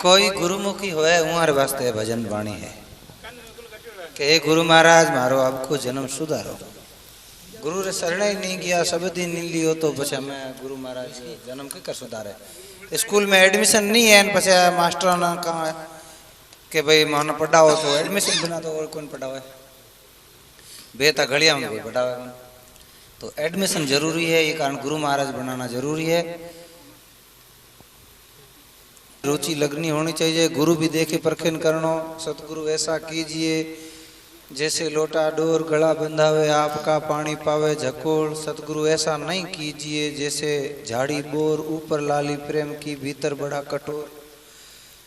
कोई गुरुमुखी होए उमारे वास्ते भजन वाणी है कि हे गुरु महाराज मारो आपको जन्म सुधारो। गुरु रे शरण ही नहीं गया शब्द ही नहीं लियो तो पछे मैं गुरु महाराज जन्म के कर सुधारे। स्कूल में एडमिशन नहीं है पछे मास्टर ना कहा है कि भाई मानो पढ़ाओ तो एडमिशन बिना तो और कौन पढ़ावे बेता घड़िया में कोई पढ़ावे। तो एडमिशन जरूरी है, ये कारण गुरु महाराज बनाना जरूरी है। रुचि लगनी होनी चाहिए, गुरु भी देखे परखन करनो। सतगुरु ऐसा कीजिए जैसे लोटा डोर गला बंधावे आपका पानी पावे झकोड़। सतगुरु ऐसा नहीं कीजिए जैसे झाड़ी बोर ऊपर लाली प्रेम की भीतर बड़ा कठोर।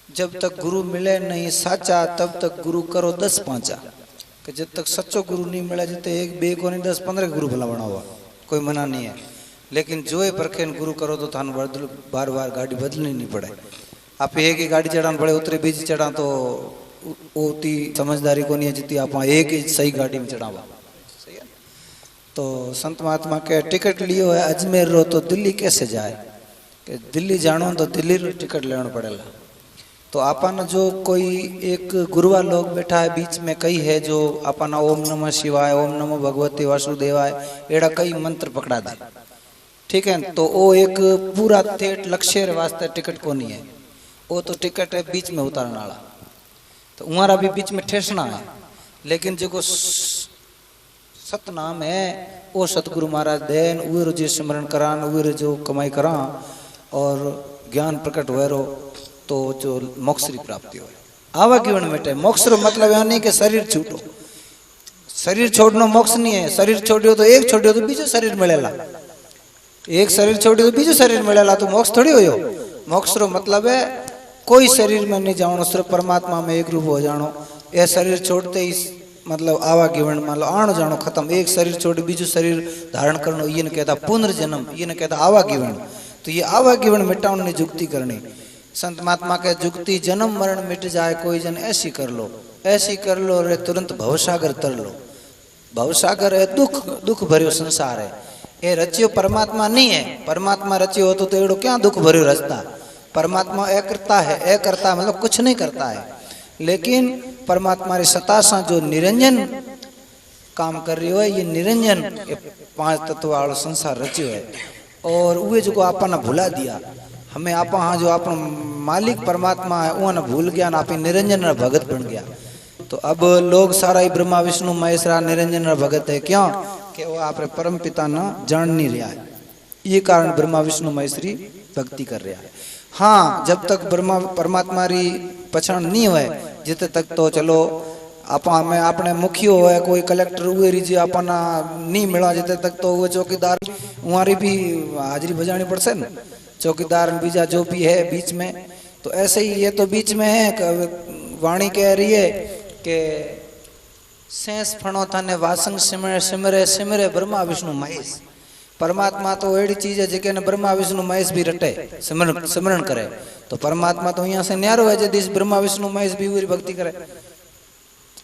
जब तक गुरु मिले नहीं साचा तब तक गुरु करो 10 पांचा। कि जब तक सच्चो गुरु नहीं मिला जब तक एक बे को नहीं 10-15 गुरु भला बना हुआ कोई मना नहीं है। लेकिन जो है परखेन गुरु करो तो थान बार बार गाड़ी बदलनी नहीं पड़े। आप एक ही गाड़ी चढ़ाना पड़े उतरे बीच चढ़ा तो उतनी समझदारी को नहीं है जितनी आप एक ही सही गाड़ी में चढ़ावा। सही है। तो संत महात्मा के टिकट लियो है अजमेर रो तो दिल्ली कैसे जाए कि दिल्ली जानो तो दिल्ली रो टिकट लेना पड़ेगा। तो आपन जो कोई एक गुरुआ लोग बैठा है बीच में कई है जो अपना ओम नमः शिवाय ओम नमो भगवते वासुदेवाय एड़ा कई मंत्र पकड़ा दे। ठीक है। तो वो एक पूरा ठेठ लक्ष्य वास्ते टिकट को नहीं है, वो तो टिकट है बीच में उतारने वाला। तो उमारा भी बीच में ठेसना है। लेकिन जो सतनाम है वो सतगुरु महाराज देन उरे जो स्मरण करान उरे जो कमाई करा और ज्ञान प्रकट हुए रो तो जो मोक्ष की प्राप्ति हो आवागीवन मिटे। मोक्ष रो मतलब यह नहीं कि शरीर छूटो, शरीर छोड़ना मोक्ष नहीं है। शरीर छोड़ियो तो एक छोड़ियो तो बीजो शरीर मिलेला, एक शरीर छोड़ियो तो बीजो शरीर मिलेला तो मोक्ष थोड़ी हो। मोक्ष रो मतलब है कोई शरीर में नहीं जानो सिर्फ परमात्मा में एक रूप हो जानो। ये शरीर छोड़ते ही मतलब आवागीवन मान लो आनो जानो खत्म। एक शरीर छोड़ बीजो शरीर धारण करनो ये न कहता पुनर्जन्म, ये न कहता आवागीवन। तो ये आवागीवन मिटाने ने जुक्ति करनी। संत महात्मा के जुक्ति जन्म मरण मिट जाए कोई जन ऐसी कर लो, ऐसी कर लो रे तुरंत भवसागर तर लो। भवसागर है दुख भरियो संसार है। ये रचियो परमात्मा नहीं है। परमात्मा रचियो होतो तो एड़ो क्या दुख भरियो रचता। परमात्मा ए करता है, ए करता मतलब कुछ नहीं करता है। लेकिन परमात्मा री सत्ता से जो निरंजन काम कर रही है, ये निरंजन 5 तत्व वालो संसार रचियो है। और वे जो आपने भुला दिया हमें आप हाँ जो अपन मालिक परमात्मा है वो भूल गया ना आप निरंजन भगत बन गया। तो अब लोग सारा ही ब्रह्मा विष्णु महेश निरंजन भगत है क्यों कि वो आप परम पिता ना जान नहीं रहा है। ये कारण ब्रह्मा विष्णु महेश भक्ति कर रहा है। हाँ जब तक ब्रह्मा परमात्मा री पहचान नहीं हुए जिते तक तो चलो आप हमें अपने मुखियो है कोई कलेक्टर हुए जी अपना नहीं मिला जिते तक तो वो चौकीदार वहां भी हाजिरी बजानी पड़से न। चौकीदार बीजा जो भी है बीच में। तो ऐसे ही ये तो बीच में है। वाणी कह रही है कि सेंस फणो थाने वासंग सिमरे सिमरे सिमरे ब्रह्मा विष्णु महेश। परमात्मा तो एड़ी चीज है जेके ने ब्रह्मा विष्णु महेश भी रटे सिमरण करे। तो परमात्मा तो यहाँ से न्यारो है जदिस ब्रह्मा विष्णु महेश भी पूरी भक्ति करे।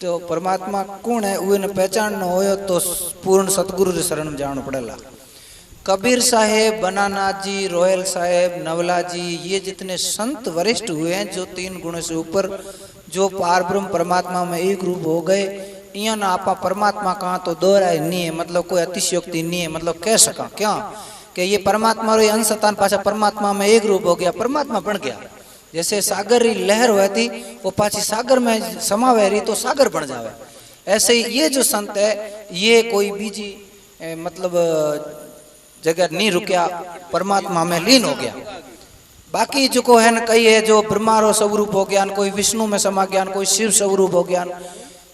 तो परमात्मा कौन है उन्हें पहचान न हो तो पूर्ण सतगुरु री शरण में जाना पड़ेगा। कबीर साहेब, बनाना जी, रोयल साहेब, नवला जी ये जितने संत वरिष्ठ हुए हैं जो 3 गुणों से ऊपर जो पार ब्रह्म परमात्मा में एक रूप हो गए इं ना आपा परमात्मा कहा तो दोहराए नहीं है मतलब कोई अतिशयोक्ति नहीं है। मतलब कह सका क्या कि ये परमात्मा रो अंश तान पाछा परमात्मा में एक रूप हो गया, परमात्मा बन गया। जैसे सागर री लहर हुई थी वो पाछी सागर में समावे रही तो सागर बन जावे। ऐसे ही ये जो संत है ये कोई बीजी मतलब जगह नहीं रुकया, परमात्मा में लीन हो गया। बाकी जो को है न कई है जो ब्रह्मारो स्वरूप हो गया, कोई विष्णु में समा गया, कोई शिव स्वरूप हो गया,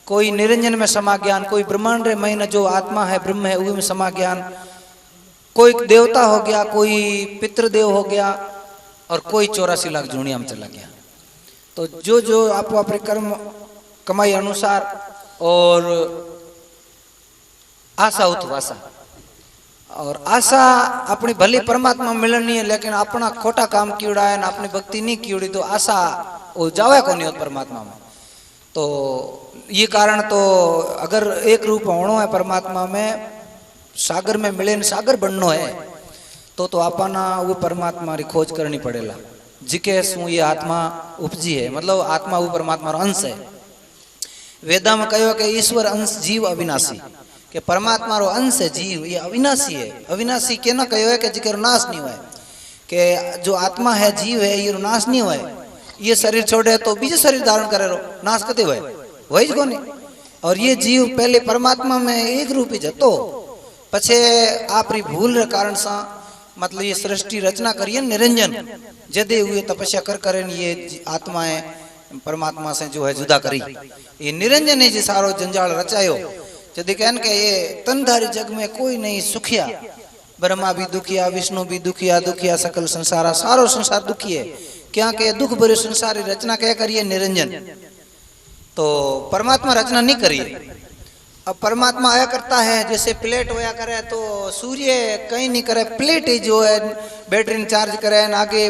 कोई निरंजन में समा गया, कोई ब्रह्मांड में जो आत्मा है ब्रह्म है वो में समा गया, कोई देवता हो गया, कोई पितृदेव हो गया और कोई 84 लाख दुनिया में चला गया। तो जो जो आप अपने कर्म कमाई अनुसार और आशा उत्वासा और आशा अपनी भली परमात्मा मिलनी है लेकिन अपना खोटा काम कीड़ा है ना अपनी भक्ति नहीं कीड़ी तो आशा वो जावे को नहीं परमात्मा में। तो ये कारण तो अगर एक रूप होना है परमात्मा में सागर में मिले सागर बनना है तो अपना वो परमात्मा री खोज करनी पड़ेगा। जिके सु ये आत्मा उपजी है, मतलब आत्मा वो परमात्मा रो अंश है। वेदा में कहो कि ईश्वर अंश जीव अविनाशी, कि परमात्मा रो अंश है जीव, ये अविनाशी है। अविनाशी के ना कहो है कि जिके नाश नहीं हुआ है, कि जो आत्मा है जीव है ये नाश नहीं हुआ है। ये शरीर छोड़े तो बीजे शरीर धारण करे रो, नाश कदे हुए वही को नहीं। और ये जीव पहले परमात्मा में एक रूप ही जतो, पछे आपरी भूल रे कारण सा मतलब ये सृष्टि रचना करिए निरंजन, जदे हुए तपस्या कर करें ये आत्माएं परमात्मा से जो है जुदा करी, ये निरंजन है जी सारो जंजाल रचायो। जदे कहन के ये तनधारी जग में कोई नहीं सुखिया, ब्रह्मा भी दुखिया, विष्णु भी दुखिया, दुखिया सकल संसारा, सारो संसार दुखी है। क्या के दुख भरे संसार रचना क्या करिए निरंजन, तो परमात्मा रचना नहीं करिए। अब परमात्मा आया करता है, जैसे प्लेट होया करे तो सूर्य कहीं नहीं करे, प्लेट ही जो है बैटरी चार्ज करे, आगे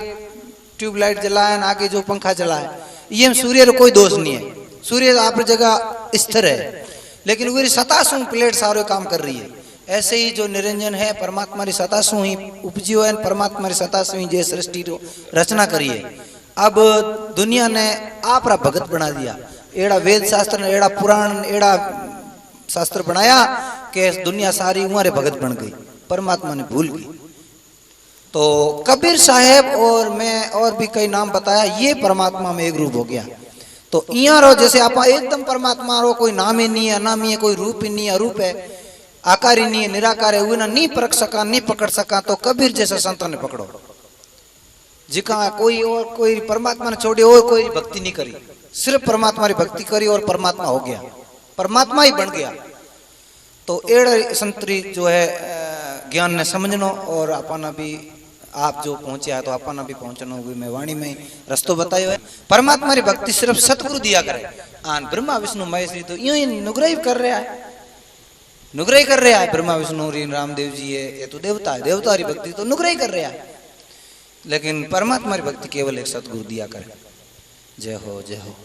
ट्यूबलाइट जलाए, आगे जो पंखा जलाए, ये सूर्य रो कोई दोष नहीं है। सूर्य आप जगह स्थिर है, लेकिन वो सतासू प्लेट सारे काम कर रही है। ऐसे ही जो निरंजन है परमात्मा री सतासू ही उपजियो है, परमात्मा री सतासू ही जे सृष्टि रो रचना करी है। अब दुनिया ने आप रा भगत बना दिया, एड़ा वेद शास्त्र ने एड़ा पुराण एड़ा शास्त्र बनाया कि दुनिया सारी उमारे भगत बन गई, परमात्मा ने भूल गई। तो कबीर साहेब और मैं और भी कई नाम बताया, ये परमात्मा में एक रूप हो गया। तो इया रो जैसे आप एकदम परमात्मा रो कोई नाम ही नहीं है, अनामी है, कोई रूप ही नहीं है, अरूप है, आकार ही नहीं है, निराकार है, वो ना नहीं परख सका, नहीं पकड़ सका। तो कबीर जैसे संतों ने पकड़ो, जिका कोई और कोई परमात्मा ने छोड़ी और कोई भक्ति नहीं करी, सिर्फ परमात्मा की भक्ति करी और परमात्मा हो गया, परमात्मा ही बन गया। तो एड़े संतरी जो है ज्ञान ने समझनो, और अपना भी आप जो पहुंचे है तो अपना भी पहुंचना हुई। मैं वाणी में रस्तो बतायो है, परमात्मा की भक्ति सिर्फ सतगुरु दिया करे। आन ब्रह्मा विष्णु महेश जी तो यूं ही नुग्रह कर रहा है, नुग्रह कर रहा है। ब्रह्मा विष्णु रामदेव जी है, ये तो देवता है, देवता की भक्ति तो नुग्रह कर रहा है, लेकिन परमात्मा की भक्ति केवल एक सतगुरु दिया करे। जय हो, जय हो।